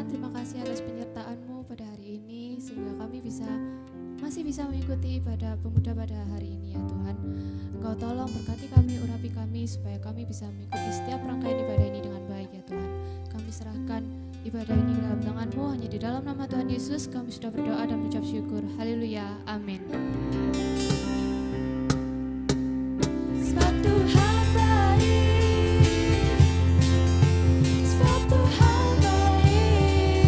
Tuhan, terima kasih atas penyertaan-Mu pada hari ini sehingga kami masih bisa mengikuti ibadah pemuda pada hari ini ya Tuhan. Engkau tolong berkati kami, urapi kami supaya kami bisa mengikuti setiap rangkaian ibadah ini dengan baik ya Tuhan. Kami serahkan ibadah ini ke dalam tangan-Mu, hanya di dalam nama Tuhan Yesus kami sudah berdoa dan mengucap syukur. Haleluya, amin. Sebab Tuhan baik, sebab Tuhan baik,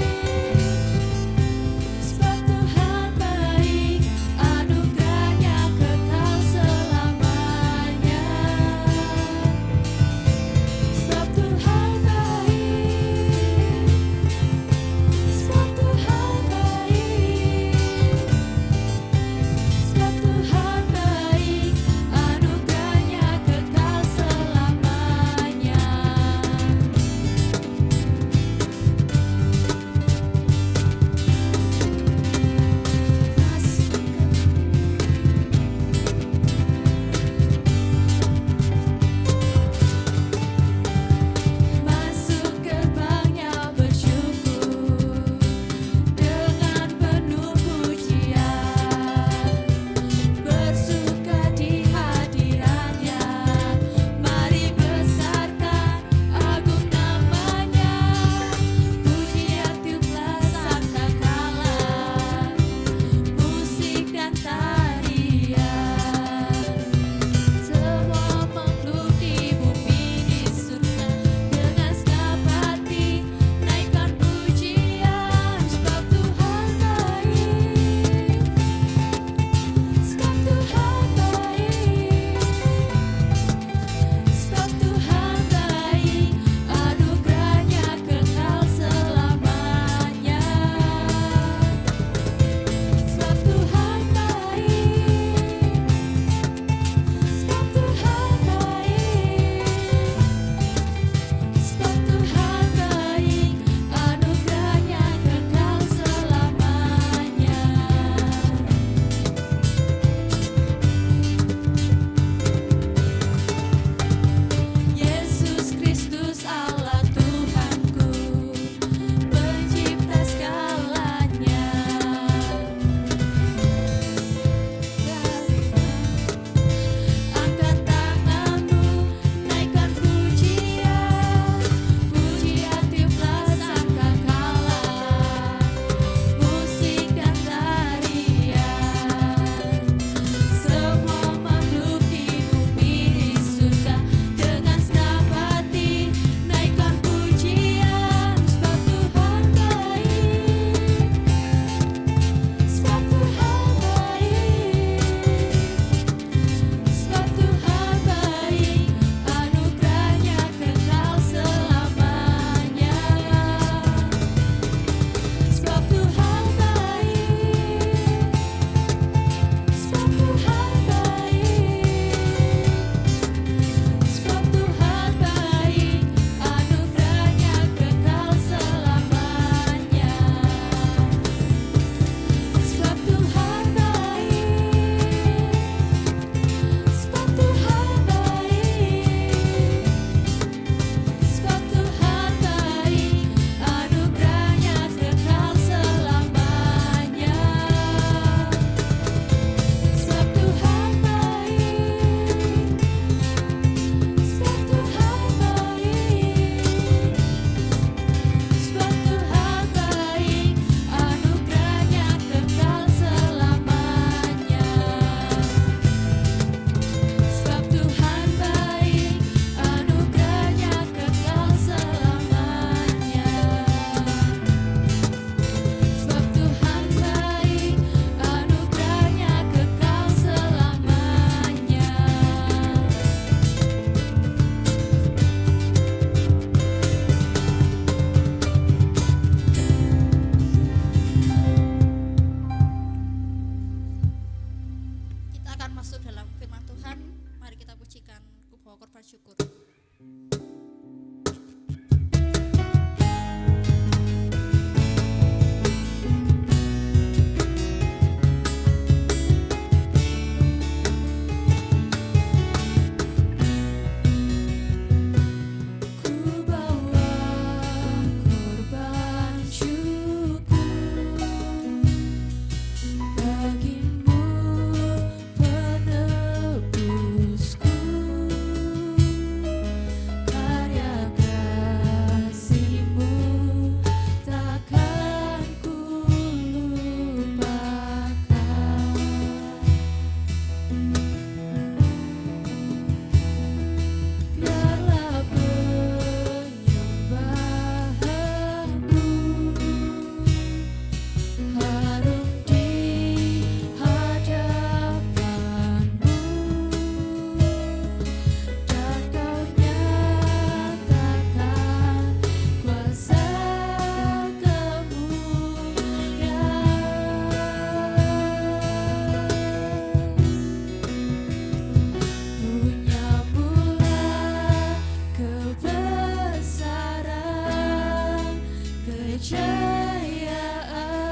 sebab Tuhan baik, anugerahnya kekal selamanya. Sebab Tuhan baik, sebab Tuhan baik, sebab Tuhan kejayaan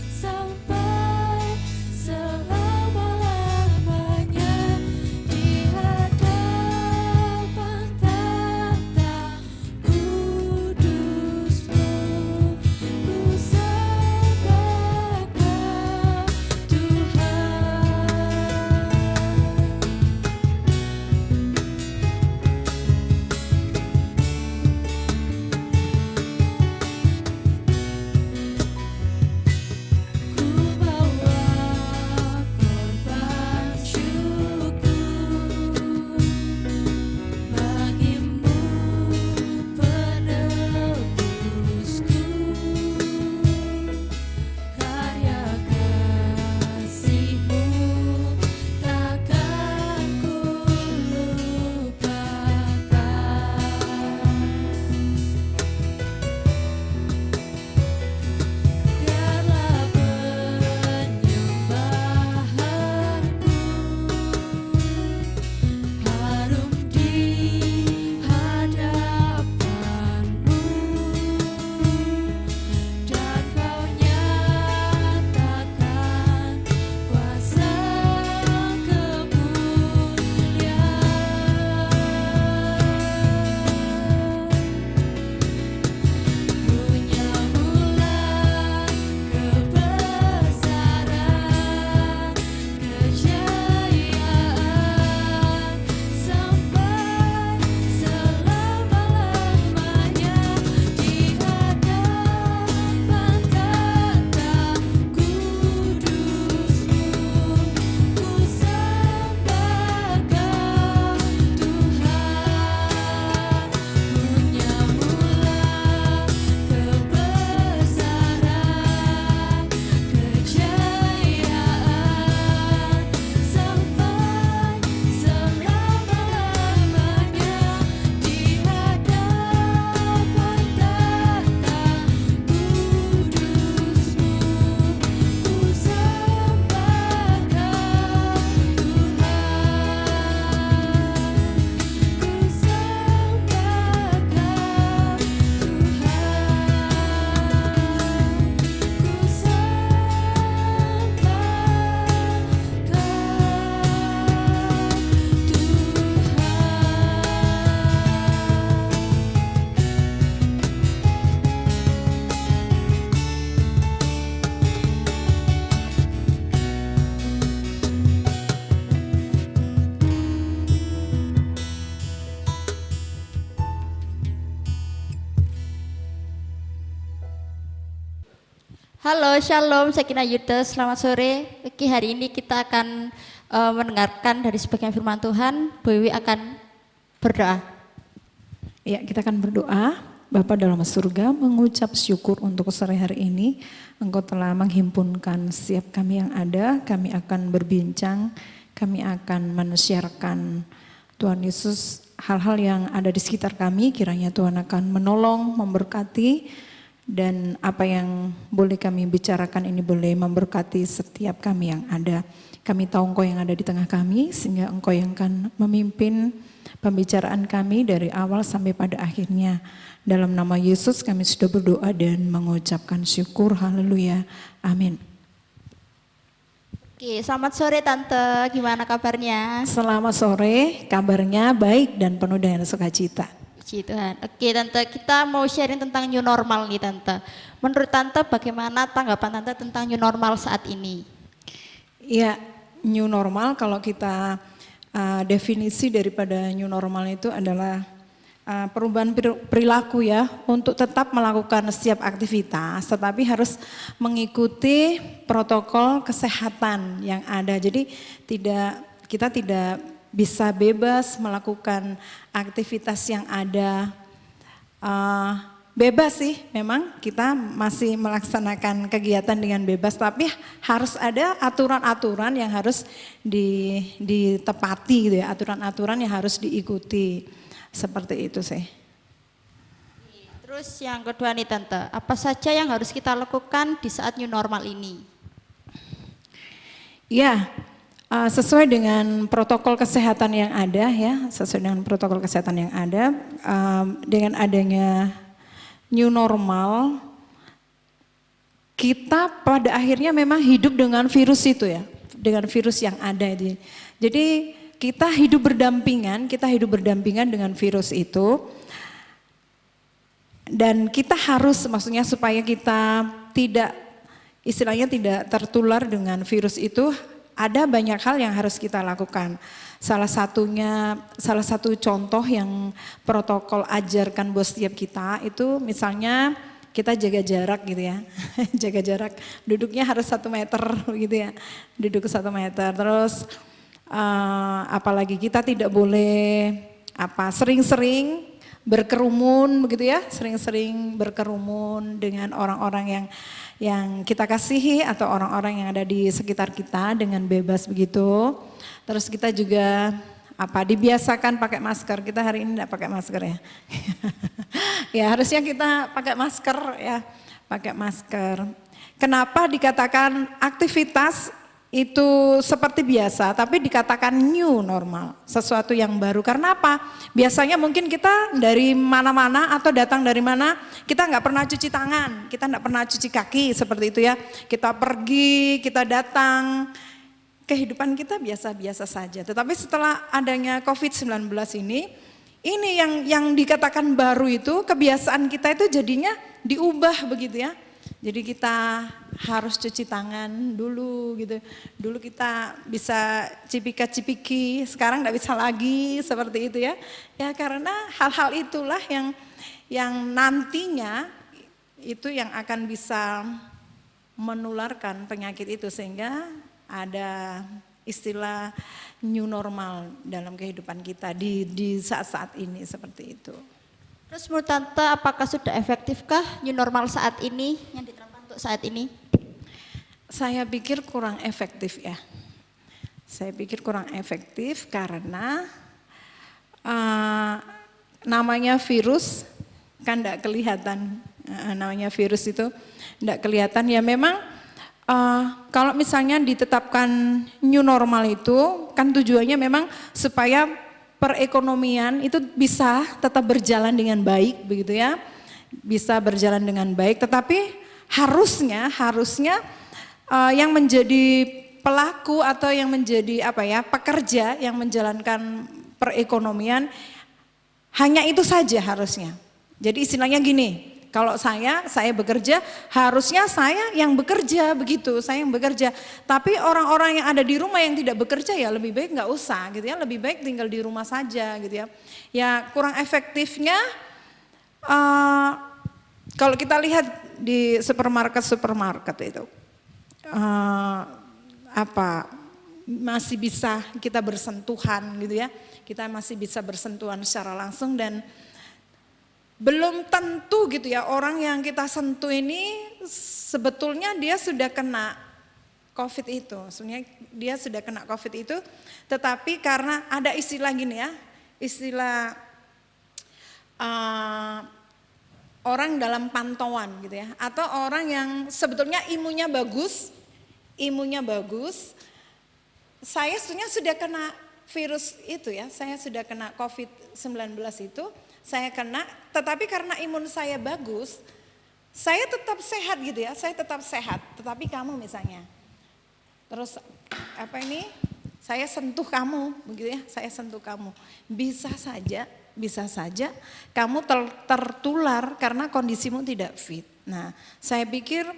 sampai selama-lamanya di hadapan tahta kudus-Mu. Ku sembah Halo, Shalom, Sakinah Yuda, selamat sore. Oke, hari ini kita akan mendengarkan dari sebagian firman Tuhan. Bu Wiwi akan berdoa. Ya, kita akan berdoa. Bapa dalam surga, mengucap syukur untuk sore hari ini. Engkau telah menghimpunkan setiap kami yang ada. Kami akan berbincang, kami akan men-sharekan Tuhan Yesus hal-hal yang ada di sekitar kami. Kiranya Tuhan akan menolong, memberkati. Dan apa yang boleh kami bicarakan ini boleh memberkati setiap kami yang ada. Kami tahu Engkau yang ada di tengah kami, sehingga Engkau yang akan memimpin pembicaraan kami dari awal sampai pada akhirnya. Dalam nama Yesus kami sudah berdoa dan mengucapkan syukur. Haleluya. Amin. Oke, selamat sore Tante, gimana kabarnya? Selamat sore, kabarnya baik dan penuh dengan sukacita. Puji Tuhan. Oke Tante, kita mau sharing tentang new normal nih Tante. Menurut Tante bagaimana tanggapan Tante tentang new normal saat ini? Ya, new normal kalau kita definisi daripada new normal itu adalah perubahan perilaku ya, untuk tetap melakukan setiap aktivitas tetapi harus mengikuti protokol kesehatan yang ada. Jadi kita tidak bisa bebas melakukan aktivitas yang ada, bebas sih memang kita masih melaksanakan kegiatan dengan bebas, tapi harus ada aturan-aturan yang harus ditepati gitu ya, aturan-aturan yang harus diikuti, seperti itu sih. Terus yang kedua nih Tante, apa saja yang harus kita lakukan di saat new normal ini? Ya, sesuai dengan protokol kesehatan yang ada ya, sesuai dengan protokol kesehatan yang ada, dengan adanya new normal, kita pada akhirnya memang hidup dengan virus itu ya, dengan virus yang ada itu. Jadi kita hidup berdampingan dengan virus itu. Dan kita harus, maksudnya supaya kita tidak, istilahnya tidak tertular dengan virus itu, ada banyak hal yang harus kita lakukan. Salah satu contoh yang protokol ajarkan buat setiap kita itu misalnya kita jaga jarak gitu ya. Jaga jarak, duduknya harus 1 meter gitu ya. Duduk 1 meter. Terus apalagi kita tidak boleh sering-sering berkerumun begitu ya. Sering-sering berkerumun dengan orang-orang yang kita kasihi atau orang-orang yang ada di sekitar kita dengan bebas begitu. Terus kita juga dibiasakan pakai masker. Kita hari ini enggak pakai masker ya. Ya harusnya kita pakai masker ya, pakai masker. Kenapa dikatakan aktivitas itu seperti biasa tapi dikatakan new normal, sesuatu yang baru? Karena apa? Biasanya mungkin kita dari mana-mana atau datang dari mana, kita nggak pernah cuci tangan, kita nggak pernah cuci kaki seperti itu ya. Kita pergi, kita datang, kehidupan kita biasa-biasa saja. Tetapi setelah adanya COVID-19 ini yang dikatakan baru itu, kebiasaan kita itu jadinya diubah begitu ya. Jadi kita harus cuci tangan dulu gitu. Dulu kita bisa cipika-cipiki, sekarang enggak bisa lagi seperti itu ya. Ya karena hal-hal itulah yang nantinya itu yang akan bisa menularkan penyakit itu, sehingga ada istilah new normal dalam kehidupan kita di saat-saat ini seperti itu. Terus menurut Tante, apakah sudah efektifkah new normal saat ini yang diterapkan untuk saat ini? Saya pikir kurang efektif ya. Saya pikir kurang efektif karena namanya virus kan enggak kelihatan. Namanya virus itu enggak kelihatan ya. Memang kalau misalnya ditetapkan new normal itu kan tujuannya memang supaya perekonomian itu bisa tetap berjalan dengan baik begitu ya. Bisa berjalan dengan baik, tetapi harusnya yang menjadi pelaku atau yang menjadi pekerja yang menjalankan perekonomian hanya itu saja harusnya. Jadi istilahnya gini, kalau saya bekerja, harusnya saya yang bekerja begitu, saya yang bekerja. Tapi orang-orang yang ada di rumah yang tidak bekerja ya lebih baik nggak usah gitu ya, lebih baik tinggal di rumah saja gitu ya. Ya kurang efektifnya kalau kita lihat di supermarket itu masih bisa kita bersentuhan gitu ya, kita masih bisa bersentuhan secara langsung dan belum tentu gitu ya orang yang kita sentuh ini sebetulnya dia sudah kena COVID itu, sebenarnya dia sudah kena COVID itu, tetapi karena ada istilah gini ya, istilah orang dalam pantauan gitu ya, atau orang yang sebetulnya imunnya bagus, saya sebetulnya sudah kena virus itu ya, saya sudah kena COVID-19 itu, saya kena, tetapi karena imun saya bagus, saya tetap sehat gitu ya, saya tetap sehat. Tetapi kamu misalnya, terus saya sentuh kamu, begitu ya, saya sentuh kamu, bisa saja kamu tertular karena kondisimu tidak fit. Nah, saya pikir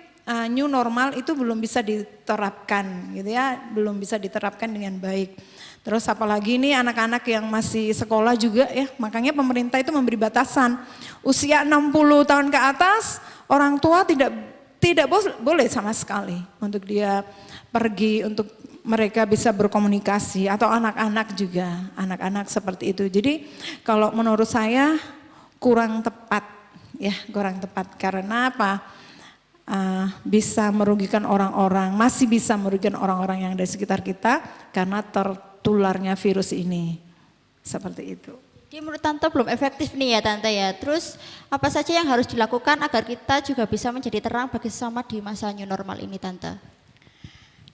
new normal itu belum bisa diterapkan, gitu ya, belum bisa diterapkan dengan baik. Terus apalagi ini anak-anak yang masih sekolah juga ya, makanya pemerintah itu memberi batasan. Usia 60 tahun ke atas, orang tua tidak boleh sama sekali untuk dia pergi, untuk mereka bisa berkomunikasi, atau anak-anak juga, anak-anak seperti itu. Jadi kalau menurut saya kurang tepat ya, kurang tepat karena apa? Bisa merugikan orang-orang, masih bisa merugikan orang-orang yang ada di sekitar kita karena tertularnya virus ini, seperti itu. Jadi menurut Tante belum efektif nih ya Tante ya. Terus apa saja yang harus dilakukan agar kita juga bisa menjadi terang bagi sesama di masa new normal ini Tante?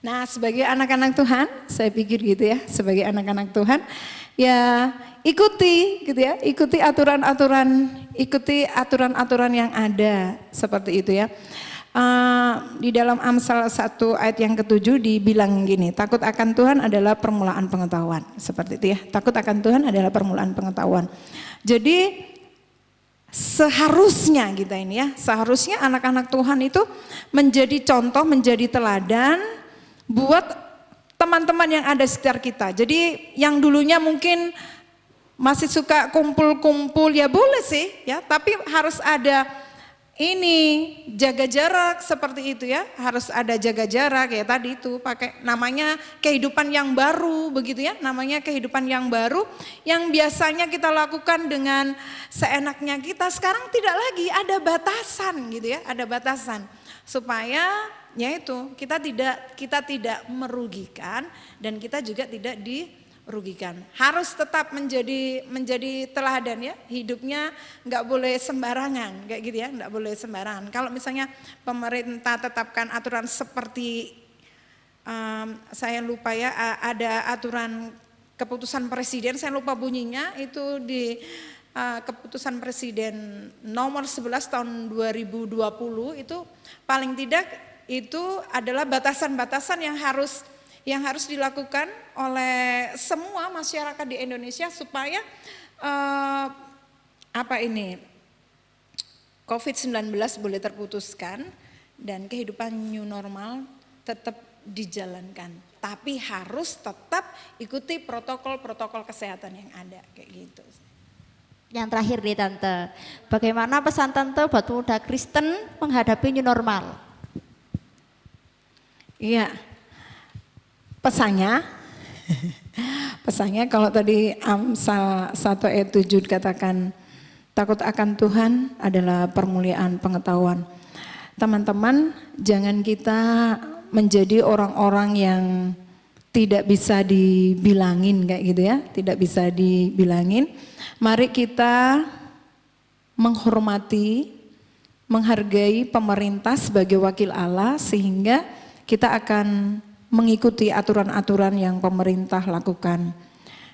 Nah sebagai anak-anak Tuhan, saya pikir gitu ya, sebagai anak-anak Tuhan, Ya, ikuti gitu ya, ikuti aturan-aturan yang ada seperti itu ya. Di dalam Amsal 1 ayat yang ke-7 dibilang gini, takut akan Tuhan adalah permulaan pengetahuan, seperti itu ya. Takut akan Tuhan adalah permulaan pengetahuan. Jadi seharusnya kita ini ya, seharusnya anak-anak Tuhan itu menjadi contoh, menjadi teladan buat teman-teman yang ada di sekitar kita. Jadi yang dulunya mungkin masih suka kumpul-kumpul ya boleh sih ya, tapi harus ada ini jaga jarak seperti itu ya, harus ada jaga jarak ya tadi itu pakai namanya kehidupan yang baru begitu ya, namanya kehidupan yang baru yang biasanya kita lakukan dengan seenaknya kita sekarang tidak lagi, ada batasan gitu ya, ada batasan supaya yaitu kita tidak merugikan dan kita juga tidak dirugikan. Harus tetap menjadi teladan ya, hidupnya nggak boleh sembarangan kayak gitu ya, nggak boleh sembarangan. Kalau misalnya pemerintah tetapkan aturan seperti saya lupa ya, ada aturan keputusan presiden, saya lupa bunyinya itu di keputusan presiden nomor 11 tahun 2020 itu paling tidak itu adalah batasan-batasan yang harus dilakukan oleh semua masyarakat di Indonesia supaya COVID-19 boleh terputuskan dan kehidupan new normal tetap dijalankan. Tapi harus tetap ikuti protokol-protokol kesehatan yang ada kayak gitu. Yang terakhir nih Tante, bagaimana pesan Tante buat pemuda Kristen menghadapi new normal? Iya, pesannya kalau tadi Amsal 1 ayat 7 dikatakan takut akan Tuhan adalah permuliaan pengetahuan. Teman-teman, jangan kita menjadi orang-orang yang tidak bisa dibilangin kayak gitu ya, tidak bisa dibilangin. Mari kita menghormati, menghargai pemerintah sebagai wakil Allah sehingga kita akan mengikuti aturan-aturan yang pemerintah lakukan.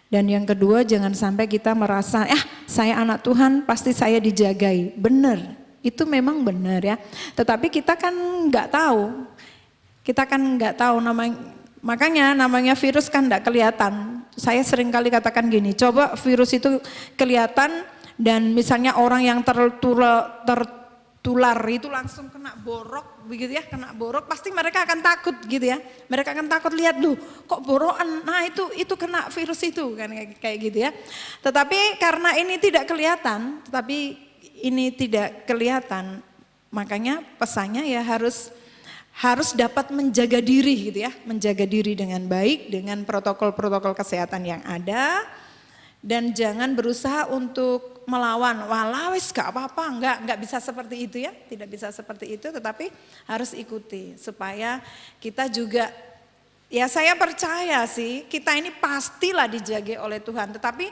Dan yang kedua, jangan sampai kita merasa, saya anak Tuhan pasti saya dijagai. Benar, itu memang benar ya. Tetapi kita kan nggak tahu. Makanya namanya virus kan nggak kelihatan. Saya sering kali katakan gini, coba virus itu kelihatan dan misalnya orang yang tertular itu langsung kena borok begitu ya, kena borok pasti mereka akan takut gitu ya. Mereka akan takut lihat kok borokan. Nah, itu kena virus itu kan kayak gitu ya. Tetapi karena ini tidak kelihatan, makanya pesannya ya harus dapat menjaga diri gitu ya, menjaga diri dengan baik dengan protokol-protokol kesehatan yang ada. Dan jangan berusaha untuk melawan, wis gak apa-apa, enggak bisa seperti itu ya, tidak bisa seperti itu, tetapi harus ikuti supaya kita juga, ya saya percaya sih kita ini pastilah dijaga oleh Tuhan, tetapi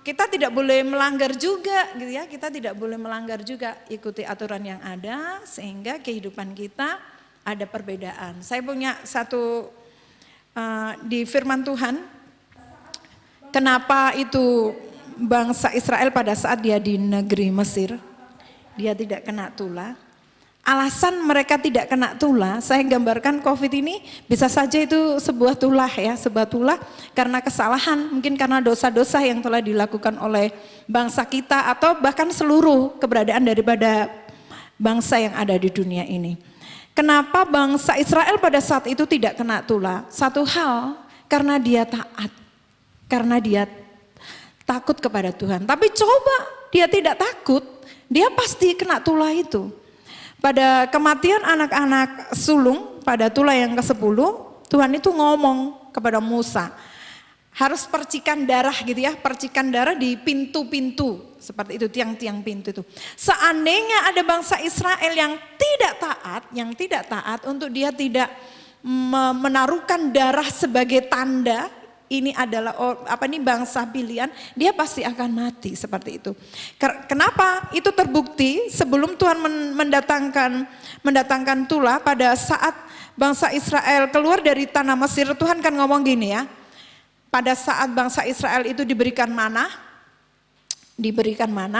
kita tidak boleh melanggar juga gitu ya, kita tidak boleh melanggar juga, ikuti aturan yang ada sehingga kehidupan kita ada perbedaan. Saya punya satu di firman Tuhan. Kenapa itu bangsa Israel pada saat dia di negeri Mesir, dia tidak kena tulah. Alasan mereka tidak kena tulah, saya gambarkan COVID ini bisa saja itu sebuah tulah ya, sebuah tulah karena kesalahan, mungkin karena dosa-dosa yang telah dilakukan oleh bangsa kita atau bahkan seluruh keberadaan daripada bangsa yang ada di dunia ini. Kenapa bangsa Israel pada saat itu tidak kena tulah? Satu hal, karena dia taat. Karena dia takut kepada Tuhan. Tapi coba dia tidak takut, dia pasti kena tulah itu. Pada kematian anak-anak sulung, pada tulah yang ke-10, Tuhan itu ngomong kepada Musa. Harus percikan darah gitu ya, percikan darah di pintu-pintu. Seperti itu, tiang-tiang pintu itu. Seandainya ada bangsa Israel yang tidak taat untuk dia tidak menaruhkan darah sebagai tanda, ini adalah bangsa pilihan, dia pasti akan mati seperti itu. Kenapa? Itu terbukti sebelum Tuhan mendatangkan tulah pada saat bangsa Israel keluar dari tanah Mesir, Tuhan kan ngomong gini ya, pada saat bangsa Israel itu diberikan mana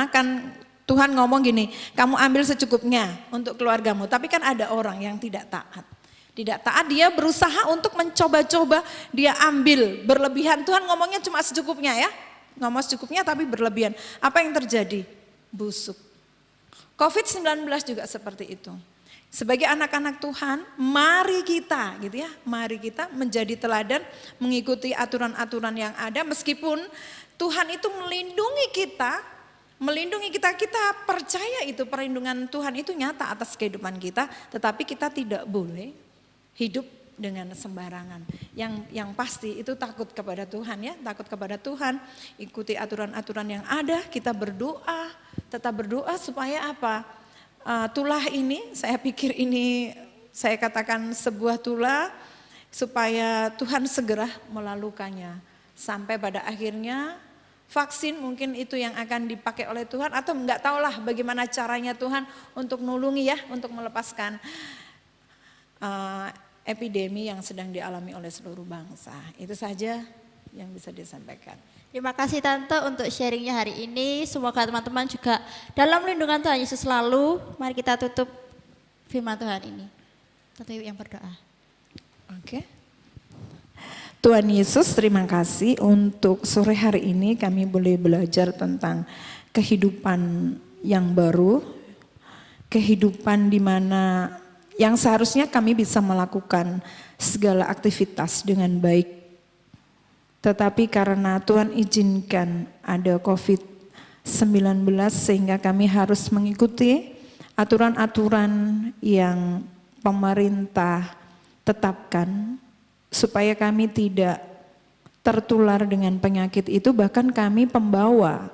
kan Tuhan ngomong gini, kamu ambil secukupnya untuk keluargamu. Tapi kan ada orang yang tidak taat. Tidak taat, dia berusaha untuk mencoba-coba, dia ambil berlebihan. Tuhan ngomongnya cuma secukupnya ya. Ngomong secukupnya tapi berlebihan. Apa yang terjadi? Busuk. COVID-19 juga seperti itu. Sebagai anak-anak Tuhan, mari kita gitu ya, mari kita menjadi teladan, mengikuti aturan-aturan yang ada meskipun Tuhan itu melindungi kita, kita percaya itu perlindungan Tuhan itu nyata atas kehidupan kita, tetapi kita tidak boleh hidup dengan sembarangan. Yang pasti itu takut kepada Tuhan ya, takut kepada Tuhan, ikuti aturan-aturan yang ada, kita berdoa, tetap berdoa supaya apa? Tulah ini, saya pikir ini saya katakan sebuah tulah supaya Tuhan segera melalukannya. Sampai pada akhirnya vaksin mungkin itu yang akan dipakai oleh Tuhan atau enggak tahulah bagaimana caranya Tuhan untuk nulungi ya, untuk melepaskan epidemi yang sedang dialami oleh seluruh bangsa. Itu saja yang bisa disampaikan. Terima kasih Tante untuk sharingnya hari ini. Semoga teman-teman juga dalam lindungan Tuhan Yesus selalu. Mari kita tutup firman Tuhan ini. Tante Iwi yang berdoa. Oke. Tuhan Yesus, terima kasih untuk sore hari ini kami boleh belajar tentang kehidupan yang baru. Kehidupan di mana yang seharusnya kami bisa melakukan segala aktivitas dengan baik. Tetapi karena Tuhan izinkan ada COVID-19 sehingga kami harus mengikuti aturan-aturan yang pemerintah tetapkan supaya kami tidak tertular dengan penyakit itu, bahkan kami pembawa.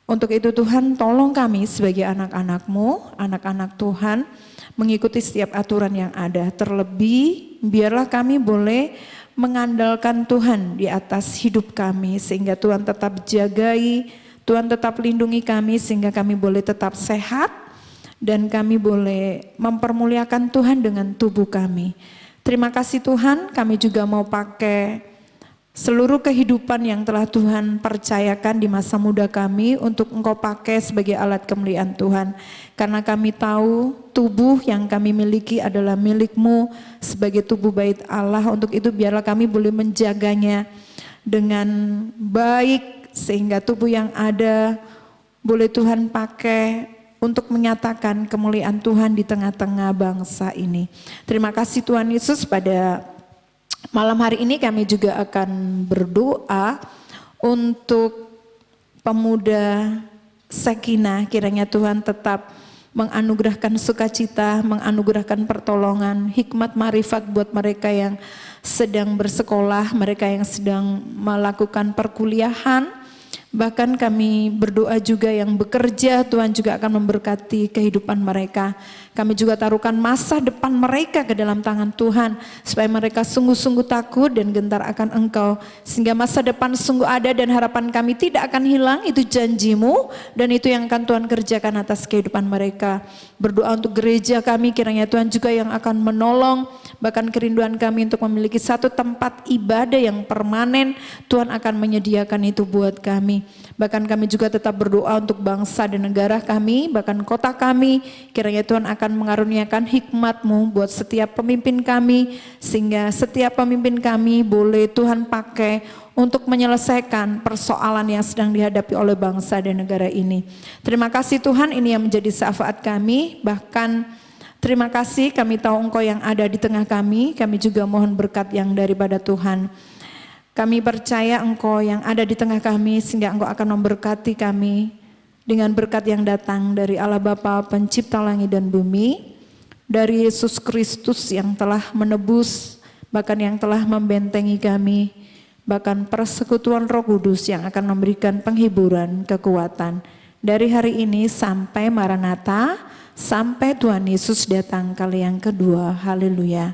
Untuk itu Tuhan tolong kami sebagai anak-anak-Mu, anak-anak Tuhan mengikuti setiap aturan yang ada. Terlebih biarlah kami boleh mengandalkan Tuhan di atas hidup kami sehingga Tuhan tetap jagai, Tuhan tetap lindungi kami sehingga kami boleh tetap sehat dan kami boleh mempermuliakan Tuhan dengan tubuh kami. Terima kasih Tuhan, kami juga mau pakai seluruh kehidupan yang telah Tuhan percayakan di masa muda kami untuk Engkau pakai sebagai alat kemuliaan Tuhan. Karena kami tahu tubuh yang kami miliki adalah milik-Mu sebagai tubuh bait Allah. Untuk itu biarlah kami boleh menjaganya dengan baik sehingga tubuh yang ada boleh Tuhan pakai untuk menyatakan kemuliaan Tuhan di tengah-tengah bangsa ini. Terima kasih Tuhan Yesus, pada malam hari ini kami juga akan berdoa untuk pemuda Sakinah. Kiranya Tuhan tetap menganugerahkan sukacita, menganugerahkan pertolongan, hikmat marifat buat mereka yang sedang bersekolah, mereka yang sedang melakukan perkuliahan. Bahkan kami berdoa juga yang bekerja, Tuhan juga akan memberkati kehidupan mereka. Kami juga taruhkan masa depan mereka ke dalam tangan Tuhan, supaya mereka sungguh-sungguh takut dan gentar akan Engkau. Sehingga masa depan sungguh ada dan harapan kami tidak akan hilang, itu janji-Mu dan itu yang akan Tuhan kerjakan atas kehidupan mereka. Berdoa untuk gereja kami, kiranya Tuhan juga yang akan menolong, bahkan kerinduan kami untuk memiliki satu tempat ibadah yang permanen, Tuhan akan menyediakan itu buat kami. Bahkan kami juga tetap berdoa untuk bangsa dan negara kami, bahkan kota kami, kiranya Tuhan akan mengaruniakan hikmat-Mu buat setiap pemimpin kami, sehingga setiap pemimpin kami boleh Tuhan pakai untuk menyelesaikan persoalan yang sedang dihadapi oleh bangsa dan negara ini. Terima kasih Tuhan, ini yang menjadi syafaat kami, bahkan terima kasih kami tahu Engkau yang ada di tengah kami juga mohon berkat yang daripada Tuhan. Kami percaya Engkau yang ada di tengah kami sehingga Engkau akan memberkati kami dengan berkat yang datang dari Allah Bapa pencipta langit dan bumi, dari Yesus Kristus yang telah menebus, bahkan yang telah membentengi kami, bahkan persekutuan Roh Kudus yang akan memberikan penghiburan, kekuatan dari hari ini sampai Maranatha, sampai Tuhan Yesus datang kali yang kedua. Haleluya.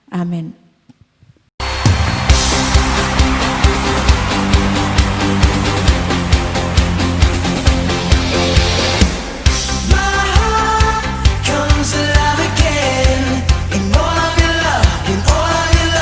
Amin.